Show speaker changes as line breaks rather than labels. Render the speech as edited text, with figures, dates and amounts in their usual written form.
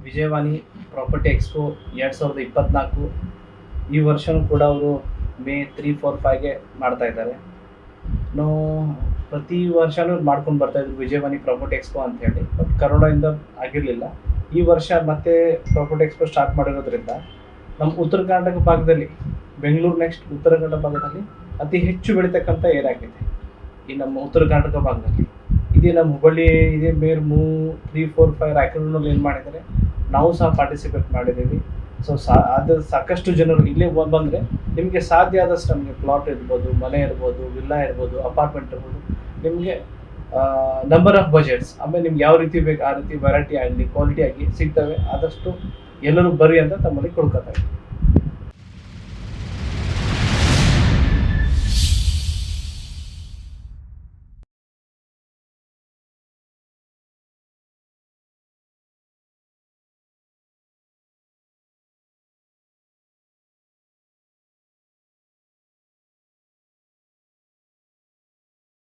Vijayavani property expo 2024 ಈ ವರ್ಷವೂ ಕೂಡ ಅವರು ಮೇ 3, 4, 5ಗೆ ಮಾಡ್ತಾ ಇದ್ದಾರೆ. ನಾವು ಪ್ರತಿ ವರ್ಷವೂ ಮಾಡ್ಕೊಂಡು ಬರ್ತಾಯಿದ್ರು ವಿಜಯವಾಣಿ ಪ್ರಾಪರ್ಟಿ ಎಕ್ಸ್ಪೋ ಅಂತ ಹೇಳಿ. ಬಟ್ ಕರೋನಾದಿಂದ ಆಗಿರಲಿಲ್ಲ. ಈ ವರ್ಷ ಮತ್ತೆ ಪ್ರಾಪರ್ಟಿ ಎಕ್ಸ್ಪೋ ಸ್ಟಾರ್ಟ್ ಮಾಡಿರೋದ್ರಿಂದ ನಮ್ಮ ಉತ್ತರ ಕರ್ನಾಟಕ ಭಾಗದಲ್ಲಿ, ಬೆಂಗಳೂರು ನೆಕ್ಸ್ಟ್ ಉತ್ತರ ಕನ್ನಡ ಭಾಗದಲ್ಲಿ ಅತಿ ಹೆಚ್ಚು ಬೆಳೀತಕ್ಕಂಥ ಏರಿಯಾ ಆಗಿದೆ ಈ ನಮ್ಮ ಉತ್ತರ ಕರ್ನಾಟಕ ಭಾಗದಲ್ಲಿ. ಇದೇ ನಮ್ಮ ಹುಬ್ಬಳ್ಳಿ, ಇದೇ ಬೇರೆ 3, 4, 5 ರಾಯಕೂರಿನಲ್ಲಿ ಏನು ಮಾಡಿದ್ದಾರೆ, ನಾವು ಸಹ ಪಾರ್ಟಿಸಿಪೇಟ್ ಮಾಡಿದ್ದೀವಿ. ಸೊ ಅದು ಸಾಕಷ್ಟು ಜನರು ಇಲ್ಲೇ ಬಂದರೆ ನಿಮಗೆ ಸಾಧ್ಯ ಆದಷ್ಟು ನಮಗೆ ಪ್ಲಾಟ್ ಇರ್ಬೋದು, ಮನೆ ಇರ್ಬೋದು, ವಿಲ್ಲಾ ಇರ್ಬೋದು, ಅಪಾರ್ಟ್ಮೆಂಟ್ ಇರ್ಬೋದು, ನಿಮಗೆ ನಂಬರ್ ಆಫ್ ಬಜೆಟ್ಸ್, ಆಮೇಲೆ ನಿಮ್ಗೆ ಯಾವ ರೀತಿ ಬೇಕು ಆ ರೀತಿ ವೆರೈಟಿ ಆಗಲಿ ಕ್ವಾಲಿಟಿ ಆಗಿ ಸಿಗ್ತವೆ. ಆದಷ್ಟು ಎಲ್ಲರೂ ಬರ್ರಿ ಅಂತ ತಮ್ಮಲ್ಲಿ ಕೊಡ್ಕೊತಾರೆ.